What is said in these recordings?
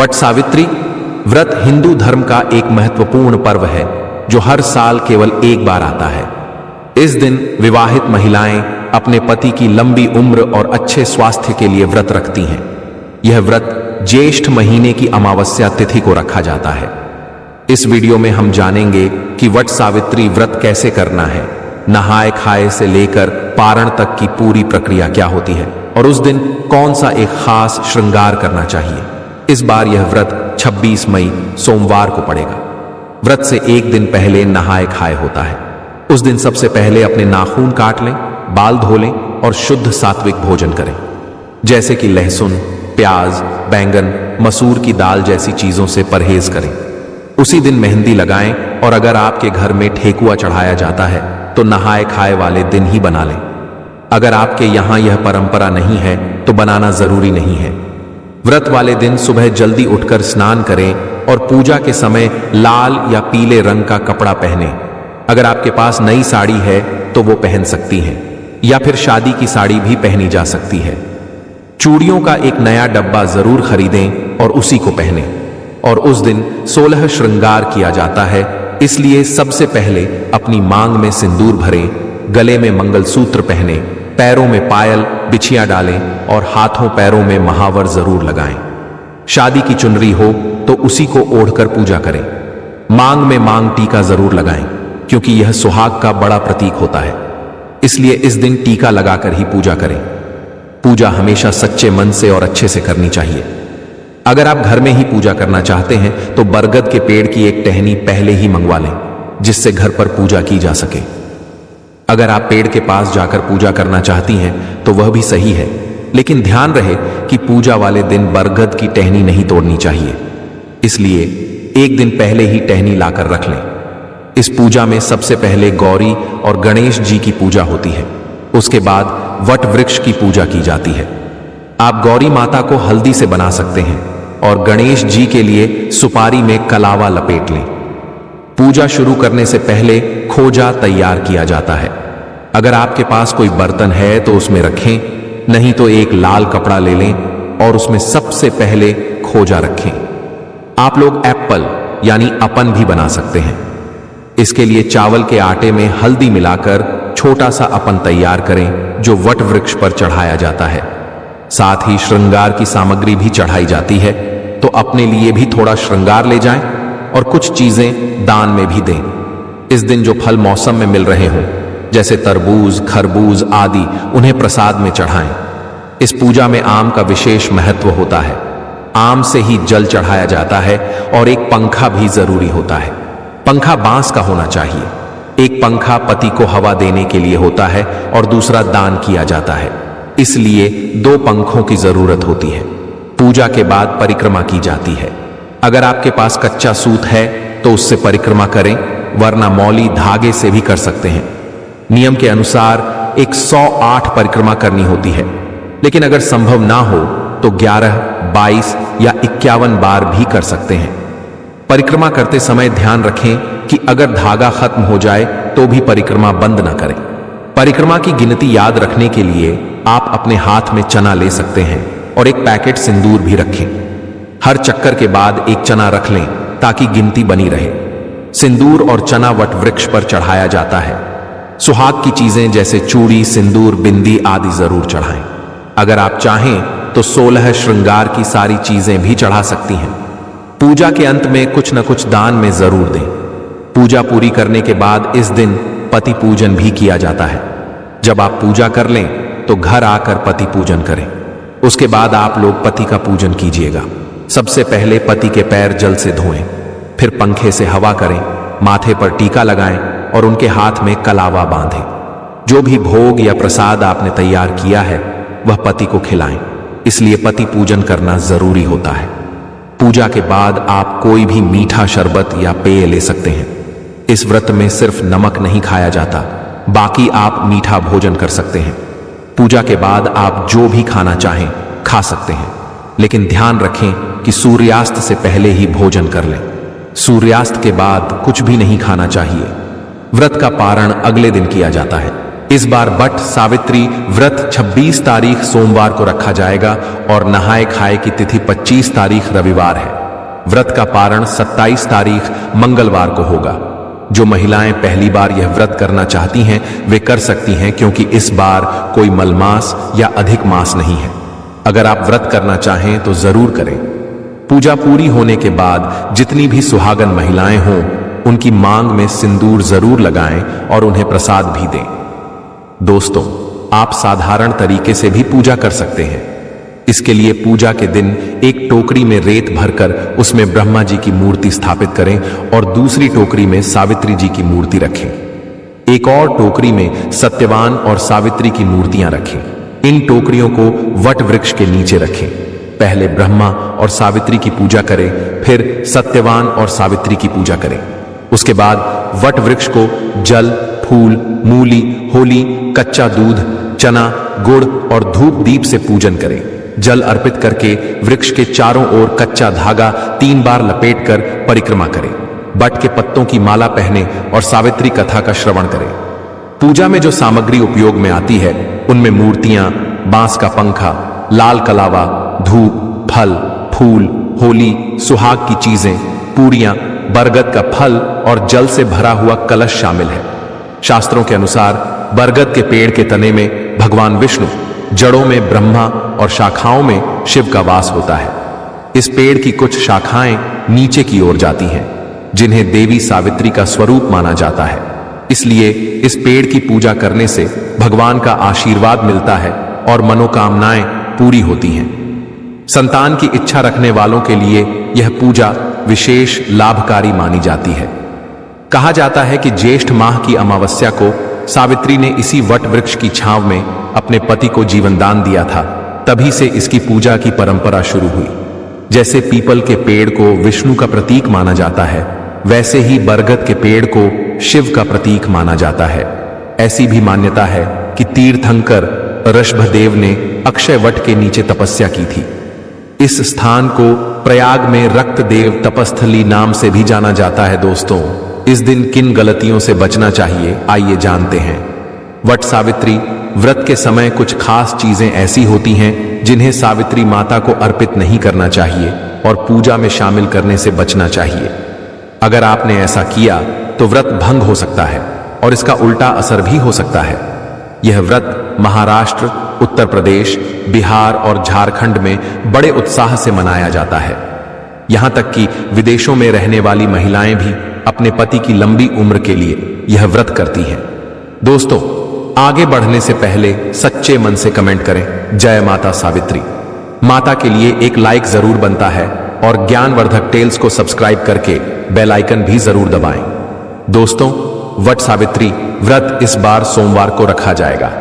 वट सावित्री व्रत हिंदू धर्म का एक महत्वपूर्ण पर्व है जो हर साल केवल एक बार आता है। इस दिन विवाहित महिलाएं अपने पति की लंबी उम्र और अच्छे स्वास्थ्य के लिए व्रत रखती हैं। यह व्रत ज्येष्ठ महीने की अमावस्या तिथि को रखा जाता है। इस वीडियो में हम जानेंगे कि वट सावित्री व्रत कैसे करना है, नहाए खाए से लेकर पारण तक की पूरी प्रक्रिया क्या होती है और उस दिन कौन सा एक खास श्रृंगार करना चाहिए। इस बार यह व्रत 26 मई सोमवार को पड़ेगा। व्रत से एक दिन पहले नहाए खाए होता है। उस दिन सबसे पहले अपने नाखून काट लें, बाल धो लें और शुद्ध सात्विक भोजन करें, जैसे कि लहसुन, प्याज, बैंगन, मसूर की दाल जैसी चीजों से परहेज करें। उसी दिन मेहंदी लगाएं और अगर आपके घर में ठेकुआ चढ़ाया जाता है तो नहाए खाए वाले दिन ही बना लें। अगर आपके यहां यह परंपरा नहीं है तो बनाना जरूरी नहीं है। व्रत वाले दिन सुबह जल्दी उठकर स्नान करें और पूजा के समय लाल या पीले रंग का कपड़ा पहनें। अगर आपके पास नई साड़ी है तो वो पहन सकती हैं या फिर शादी की साड़ी भी पहनी जा सकती है। चूड़ियों का एक नया डब्बा जरूर खरीदें और उसी को पहनें। और उस दिन 16 श्रृंगार किया जाता है, इसलिए सबसे पहले अपनी मांग में सिंदूर भरें, गले में मंगलसूत्र पहने, पैरों में पायल बिछिया डालें और हाथों पैरों में महावर जरूर लगाएं। शादी की चुनरी हो तो उसी को ओढ़कर पूजा करें। मांग में मांग टीका जरूर लगाएं, क्योंकि यह सुहाग का बड़ा प्रतीक होता है, इसलिए इस दिन टीका लगाकर ही पूजा करें। पूजा हमेशा सच्चे मन से और अच्छे से करनी चाहिए। अगर आप घर में ही पूजा करना चाहते हैं तो बरगद के पेड़ की एक टहनी पहले ही मंगवा लें, जिससे घर पर पूजा की जा सके। अगर आप पेड़ के पास जाकर पूजा करना चाहती हैं तो वह भी सही है, लेकिन ध्यान रहे कि पूजा वाले दिन बरगद की टहनी नहीं तोड़नी चाहिए, इसलिए एक दिन पहले ही टहनी लाकर रख लें। इस पूजा में सबसे पहले गौरी और गणेश जी की पूजा होती है। उसके बाद वट वृक्ष की पूजा की जाती है। आप गौरी माता को हल्दी से बना सकते हैं और गणेश जी के लिए सुपारी में कलावा लपेट लें। पूजा शुरू करने से पहले खोजा तैयार किया जाता है। अगर आपके पास कोई बर्तन है तो उसमें रखें, नहीं तो एक लाल कपड़ा ले लें और उसमें सबसे पहले खोजा रखें। आप लोग एप्पल यानी अपन भी बना सकते हैं। इसके लिए चावल के आटे में हल्दी मिलाकर छोटा सा अपन तैयार करें जो वट वृक्ष पर चढ़ाया जाता है। साथ ही श्रृंगार की सामग्री भी चढ़ाई जाती है, तो अपने लिए भी थोड़ा श्रृंगार ले जाएं और कुछ चीजें दान में भी दें। इस दिन जो फल मौसम में मिल रहे हों, जैसे तरबूज, खरबूज आदि, उन्हें प्रसाद में चढ़ाएं। इस पूजा में आम का विशेष महत्व होता है। आम से ही जल चढ़ाया जाता है और एक पंखा भी जरूरी होता है। पंखा बांस का होना चाहिए। एक पंखा पति को हवा देने के लिए होता है और दूसरा दान किया जाता है, इसलिए 2 पंखों की जरूरत होती है। पूजा के बाद परिक्रमा की जाती है। अगर आपके पास कच्चा सूत है तो उससे परिक्रमा करें, वरना मौली धागे से भी कर सकते हैं। नियम के अनुसार 108 परिक्रमा करनी होती है, लेकिन अगर संभव ना हो तो 11, 22 या 51 बार भी कर सकते हैं। परिक्रमा करते समय ध्यान रखें कि अगर धागा खत्म हो जाए तो भी परिक्रमा बंद ना करें। परिक्रमा की गिनती याद रखने के लिए आप अपने हाथ में चना ले सकते हैं और एक पैकेट सिंदूर भी रखें। हर चक्कर के बाद एक चना रख लें ताकि गिनती बनी रहे। सिंदूर और चना वट वृक्ष पर चढ़ाया जाता है। सुहाग की चीजें जैसे चूड़ी, सिंदूर, बिंदी आदि जरूर चढ़ाएं। अगर आप चाहें तो 16 श्रृंगार की सारी चीजें भी चढ़ा सकती हैं। पूजा के अंत में कुछ न कुछ दान में जरूर दें। पूजा पूरी करने के बाद इस दिन पति पूजन भी किया जाता है। जब आप पूजा कर लें तो घर आकर पति पूजन करें। उसके बाद आप लोग पति का पूजन कीजिएगा। सबसे पहले पति के पैर जल से धोएं, फिर पंखे से हवा करें, माथे पर टीका लगाएं और उनके हाथ में कलावा बांधें। जो भी भोग या प्रसाद आपने तैयार किया है वह पति को खिलाएं, इसलिए पति पूजन करना जरूरी होता है। पूजा के बाद आप कोई भी मीठा शरबत या पेय ले सकते हैं। इस व्रत में सिर्फ नमक नहीं खाया जाता, बाकी आप मीठा भोजन कर सकते हैं। पूजा के बाद आप जो भी खाना चाहें खा सकते हैं, लेकिन ध्यान रखें कि सूर्यास्त से पहले ही भोजन कर लें। सूर्यास्त के बाद कुछ भी नहीं खाना चाहिए। व्रत का पारण अगले दिन किया जाता है, इस बार बट सावित्री व्रत 26 तारीख सोमवार को रखा जाएगा और नहाए खाए की तिथि 25 तारीख रविवार है। व्रत का पारण 27 तारीख मंगलवार को होगा। जो महिलाएं पहली बार यह व्रत करना चाहती हैं वे कर सकती हैं, क्योंकि इस बार कोई मलमास या अधिक मास नहीं है। अगर आप व्रत करना चाहें तो जरूर करें। पूजा पूरी होने के बाद जितनी भी सुहागन महिलाएं हों उनकी मांग में सिंदूर जरूर लगाएं और उन्हें प्रसाद भी दें। दोस्तों, आप साधारण तरीके से भी पूजा कर सकते हैं। इसके लिए पूजा के दिन एक टोकरी में रेत भरकर उसमें ब्रह्मा जी की मूर्ति स्थापित करें और दूसरी टोकरी में सावित्री जी की मूर्ति रखें। एक और टोकरी में सत्यवान और सावित्री की मूर्तियां रखें। इन टोकरियों को वट वृक्ष के नीचे रखें। पहले ब्रह्मा और सावित्री की पूजा करें, फिर सत्यवान और सावित्री की पूजा करें। उसके बाद वट वृक्ष को जल, फूल, मूली, होली, कच्चा दूध, चना, गुड़ और धूप दीप से पूजन करें। जल अर्पित करके वृक्ष के चारों ओर कच्चा धागा 3 बार लपेटकर परिक्रमा करें। बट के पत्तों की माला पहने और सावित्री कथा का श्रवण करें। पूजा में जो सामग्री उपयोग में आती है उनमें मूर्तियां, बांस का पंखा, लाल कलावा, धूप, फल, फूल, होली, सुहाग की चीजें, पूरियां, बरगद का फल और जल से भरा हुआ कलश शामिल है। शास्त्रों के अनुसार बरगद के पेड़ के तने में भगवान विष्णु, जड़ों में ब्रह्मा और शाखाओं में शिव का वास होता है। इस पेड़ की कुछ शाखाएं नीचे की ओर जाती हैं, जिन्हें देवी सावित्री का स्वरूप माना जाता है। इसलिए इस पेड़ की पूजा करने से भगवान का आशीर्वाद मिलता है और मनोकामनाएं पूरी होती हैं। संतान की इच्छा रखने वालों के लिए यह पूजा विशेष लाभकारी मानी जाती है। कहा जाता है कि ज्येष्ठ माह की अमावस्या को सावित्री ने इसी वट वृक्ष की छांव में अपने पति को जीवन दान दिया था। तभी से इसकी पूजा की परंपरा शुरू हुई। जैसे पीपल के पेड़ को विष्णु का प्रतीक माना जाता है, वैसे ही बरगद के पेड़ को शिव का प्रतीक माना जाता है। ऐसी भी मान्यता है कि तीर्थंकर ऋषभदेव ने अक्षय वट के नीचे तपस्या की थी। इस स्थान को प्रयाग में रक्तदेव तपस्थली नाम से भी जाना जाता है। दोस्तों, इस दिन किन गलतियों से बचना चाहिए, आइए जानते हैं। वट सावित्री व्रत के समय कुछ खास चीजें ऐसी होती हैं जिन्हें सावित्री माता को अर्पित नहीं करना चाहिए और पूजा में शामिल करने से बचना चाहिए। अगर आपने ऐसा किया तो व्रत भंग हो सकता है और इसका उल्टा असर भी हो सकता है। यह व्रत महाराष्ट्र, उत्तर प्रदेश, बिहार और झारखंड में बड़े उत्साह से मनाया जाता है। यहां तक कि विदेशों में रहने वाली महिलाएं भी अपने पति की लंबी उम्र के लिए यह व्रत करती हैं। दोस्तों, आगे बढ़ने से पहले सच्चे मन से कमेंट करें, जय माता सावित्री। माता के लिए एक लाइक जरूर बनता है और ज्ञानवर्धक टेल्स को सब्सक्राइब करके बेल आइकन भी जरूर दबाएं। दोस्तों, वट सावित्री व्रत इस बार सोमवार को रखा जाएगा।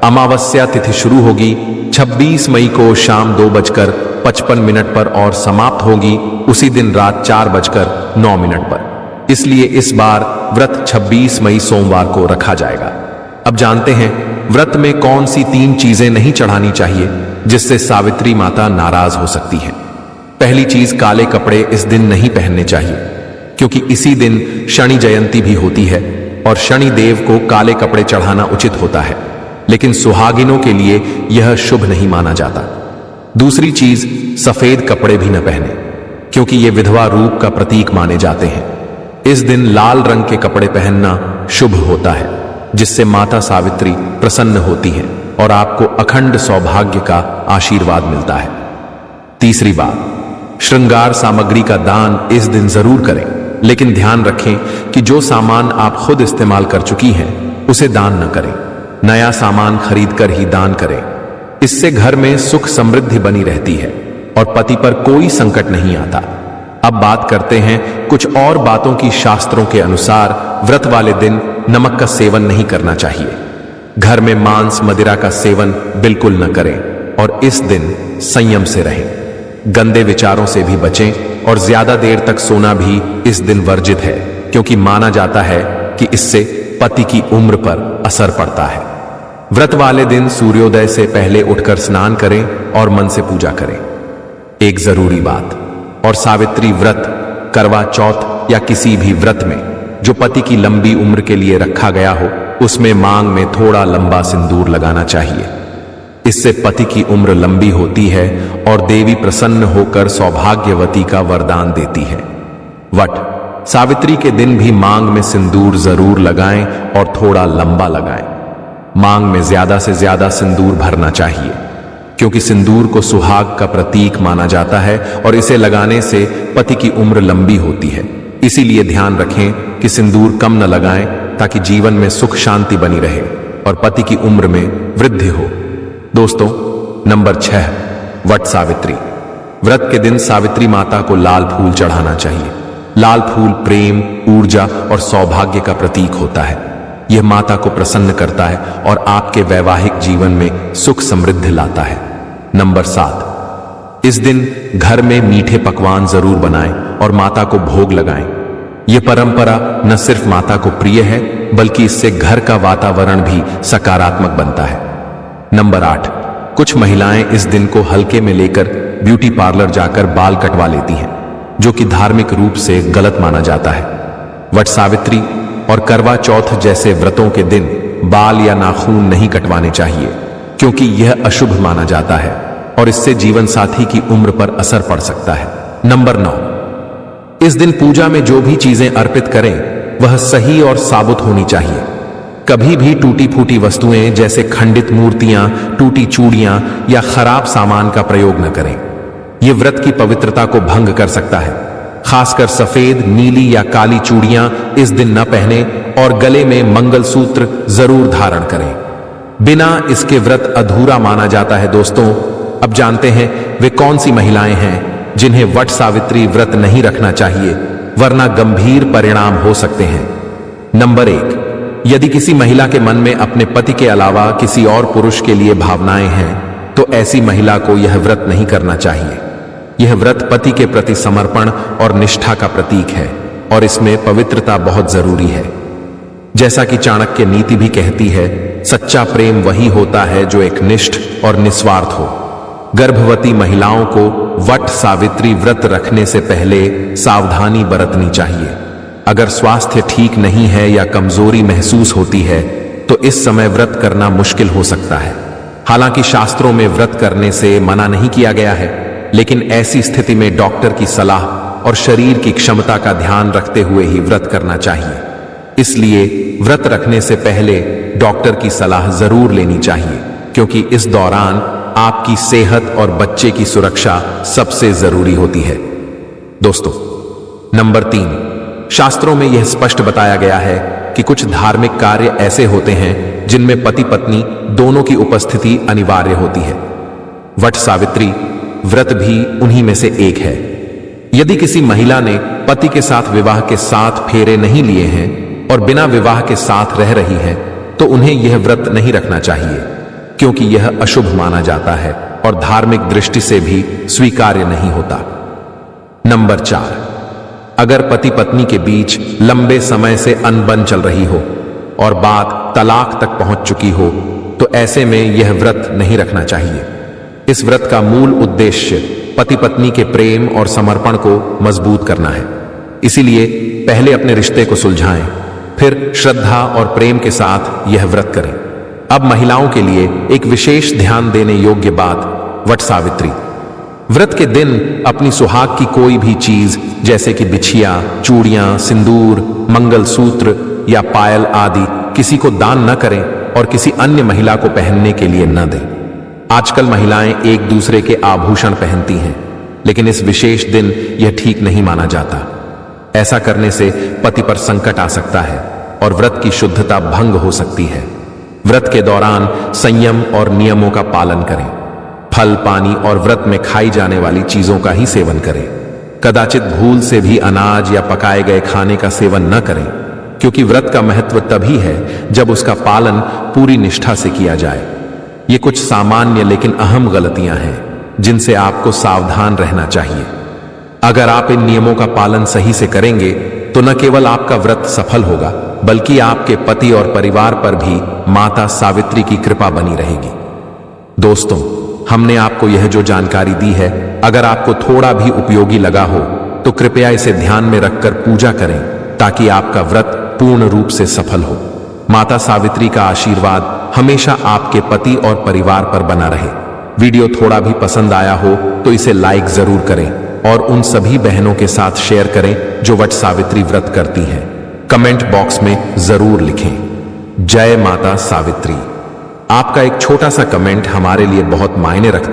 अमावस्या तिथि शुरू होगी 26 मई को शाम 2:55 पर और समाप्त होगी उसी दिन रात 4:09 पर। इसलिए इस बार व्रत 26 मई सोमवार को रखा जाएगा। अब जानते हैं व्रत में कौन सी 3 चीजें नहीं चढ़ानी चाहिए जिससे सावित्री माता नाराज हो सकती हैं। पहली चीज, काले कपड़े इस दिन नहीं पहनने चाहिए, क्योंकि इसी दिन शनि जयंती भी होती है और शनि देव को काले कपड़े चढ़ाना उचित होता है, लेकिन सुहागिनों के लिए यह शुभ नहीं माना जाता। दूसरी चीज, सफेद कपड़े भी न पहने, क्योंकि ये विधवा रूप का प्रतीक माने जाते हैं। इस दिन लाल रंग के कपड़े पहनना शुभ होता है, जिससे माता सावित्री प्रसन्न होती हैं और आपको अखंड सौभाग्य का आशीर्वाद मिलता है। तीसरी बात, श्रृंगार सामग्री का दान इस दिन जरूर करें, लेकिन ध्यान रखें कि जो सामान आप खुद इस्तेमाल कर चुकी हैं उसे दान न करें। नया सामान खरीदकर ही दान करें। इससे घर में सुख समृद्धि बनी रहती है और पति पर कोई संकट नहीं आता। अब बात करते हैं कुछ और बातों की। शास्त्रों के अनुसार व्रत वाले दिन नमक का सेवन नहीं करना चाहिए। घर में मांस मदिरा का सेवन बिल्कुल न करें और इस दिन संयम से रहें। गंदे विचारों से भी बचें और ज्यादा देर तक सोना भी इस दिन वर्जित है, क्योंकि माना जाता है कि इससे पति की उम्र पर असर पड़ता है। व्रत वाले दिन सूर्योदय से पहले उठकर स्नान करें और मन से पूजा करें। एक जरूरी बात, और सावित्री व्रत, करवा चौथ या किसी भी व्रत में जो पति की लंबी उम्र के लिए रखा गया हो, उसमें मांग में थोड़ा लंबा सिंदूर लगाना चाहिए। इससे पति की उम्र लंबी होती है और देवी प्रसन्न होकर सौभाग्यवती का वरदान देती है। वट सावित्री के दिन भी मांग में सिंदूर जरूर लगाएं और थोड़ा लंबा लगाएं। मांग में ज्यादा से ज्यादा सिंदूर भरना चाहिए, क्योंकि सिंदूर को सुहाग का प्रतीक माना जाता है और इसे लगाने से पति की उम्र लंबी होती है। इसीलिए ध्यान रखें कि सिंदूर कम न लगाएं, ताकि जीवन में सुख शांति बनी रहे और पति की उम्र में वृद्धि हो। दोस्तों, नंबर 6, वट सावित्री। व्रत के दिन सावित्री माता को लाल फूल चढ़ाना चाहिए। लाल फूल प्रेम, ऊर्जा और सौभाग्य का प्रतीक होता है। यह माता को प्रसन्न करता है और आपके वैवाहिक जीवन में सुख समृद्धि लाता है। नंबर 7, इस दिन घर में मीठे पकवान जरूर बनाएं और माता को भोग लगाएं। यह परंपरा न सिर्फ माता को प्रिय है, बल्कि इससे घर का वातावरण भी सकारात्मक बनता है। नंबर 8, कुछ महिलाएं इस दिन को हल्के में लेकर ब्यूटी पार्लर जाकर बाल कटवा लेती हैं, जो कि धार्मिक रूप से गलत माना जाता है। वट सावित्री और करवा चौथ जैसे व्रतों के दिन बाल या नाखून नहीं कटवाने चाहिए, क्योंकि यह अशुभ माना जाता है और इससे जीवन साथी की उम्र पर असर पड़ सकता है। नंबर 9, इस दिन पूजा में जो भी चीजें अर्पित करें वह सही और साबुत होनी चाहिए। कभी भी टूटी फूटी वस्तुएं जैसे खंडित मूर्तियां, टूटी चूड़ियां या खराब सामान का प्रयोग न करें। यह व्रत की पवित्रता को भंग कर सकता है। खासकर सफेद, नीली या काली चूड़ियां इस दिन न पहने और गले में मंगलसूत्र जरूर धारण करें। बिना इसके व्रत अधूरा माना जाता है। दोस्तों, अब जानते हैं वे कौन सी महिलाएं हैं जिन्हें वट सावित्री व्रत नहीं रखना चाहिए, वरना गंभीर परिणाम हो सकते हैं। नंबर 1, यदि किसी महिला के मन में अपने पति के अलावा किसी और पुरुष के लिए भावनाएं हैं, तो ऐसी महिला को यह व्रत नहीं करना चाहिए। यह व्रत पति के प्रति समर्पण और निष्ठा का प्रतीक है और इसमें पवित्रता बहुत जरूरी है। जैसा कि चाणक्य नीति भी कहती है, सच्चा प्रेम वही होता है जो एकनिष्ठ और निस्वार्थ हो। गर्भवती महिलाओं को वट सावित्री व्रत रखने से पहले सावधानी बरतनी चाहिए। अगर स्वास्थ्य ठीक नहीं है या कमजोरी महसूस होती है, तो इस समय व्रत करना मुश्किल हो सकता है। हालांकि शास्त्रों में व्रत करने से मना नहीं किया गया है, लेकिन ऐसी स्थिति में डॉक्टर की सलाह और शरीर की क्षमता का ध्यान रखते हुए ही व्रत करना चाहिए। इसलिए व्रत रखने से पहले डॉक्टर की सलाह जरूर लेनी चाहिए, क्योंकि इस दौरान आपकी सेहत और बच्चे की सुरक्षा सबसे जरूरी होती है। दोस्तों, नंबर 3, शास्त्रों में यह स्पष्ट बताया गया है कि कुछ धार्मिक कार्य ऐसे होते हैं जिनमें पति पत्नी दोनों की उपस्थिति अनिवार्य होती है। वट सावित्री व्रत भी उन्हीं में से एक है। यदि किसी महिला ने पति के साथ विवाह के 7 फेरे नहीं लिए हैं और बिना विवाह के साथ रह रही है, तो उन्हें यह व्रत नहीं रखना चाहिए, क्योंकि यह अशुभ माना जाता है और धार्मिक दृष्टि से भी स्वीकार्य नहीं होता। नंबर 4, अगर पति पत्नी के बीच लंबे समय से अनबन चल रही हो और बात तलाक तक पहुंच चुकी हो, तो ऐसे में यह व्रत नहीं रखना चाहिए। इस व्रत का मूल उद्देश्य पति पत्नी के प्रेम और समर्पण को मजबूत करना है। इसीलिए पहले अपने रिश्ते को सुलझाएं, फिर श्रद्धा और प्रेम के साथ यह व्रत करें। अब महिलाओं के लिए एक विशेष ध्यान देने योग्य बात, वट सावित्री व्रत के दिन अपनी सुहाग की कोई भी चीज जैसे कि बिछिया, चूड़ियां, सिंदूर, मंगलसूत्र या पायल आदि किसी को दान न करें और किसी अन्य महिला को पहनने के लिए न दें। आजकल महिलाएं एक दूसरे के आभूषण पहनती हैं, लेकिन इस विशेष दिन यह ठीक नहीं माना जाता। ऐसा करने से पति पर संकट आ सकता है और व्रत की शुद्धता भंग हो सकती है। व्रत के दौरान संयम और नियमों का पालन करें। फल, पानी और व्रत में खाई जाने वाली चीजों का ही सेवन करें। कदाचित भूल से भी अनाज या पकाए गए खाने का सेवन न करें, क्योंकि व्रत का महत्व तभी है जब उसका पालन पूरी निष्ठा से किया जाए। ये कुछ सामान्य लेकिन अहम गलतियां हैं जिनसे आपको सावधान रहना चाहिए। अगर आप इन नियमों का पालन सही से करेंगे, तो न केवल आपका व्रत सफल होगा, बल्कि आपके पति और परिवार पर भी माता सावित्री की कृपा बनी रहेगी। दोस्तों, हमने आपको यह जो जानकारी दी है, अगर आपको थोड़ा भी उपयोगी लगा हो, तो कृपया इसे ध्यान में रखकर पूजा करें, ताकि आपका व्रत पूर्ण रूप से सफल हो। माता सावित्री का आशीर्वाद हमेशा आपके पति और परिवार पर बना रहे। वीडियो थोड़ा भी पसंद आया हो तो इसे लाइक जरूर करें और उन सभी बहनों के साथ शेयर करें जो वट सावित्री व्रत करती हैं। कमेंट बॉक्स में जरूर लिखें जय माता सावित्री। आपका एक छोटा सा कमेंट हमारे लिए बहुत मायने रखता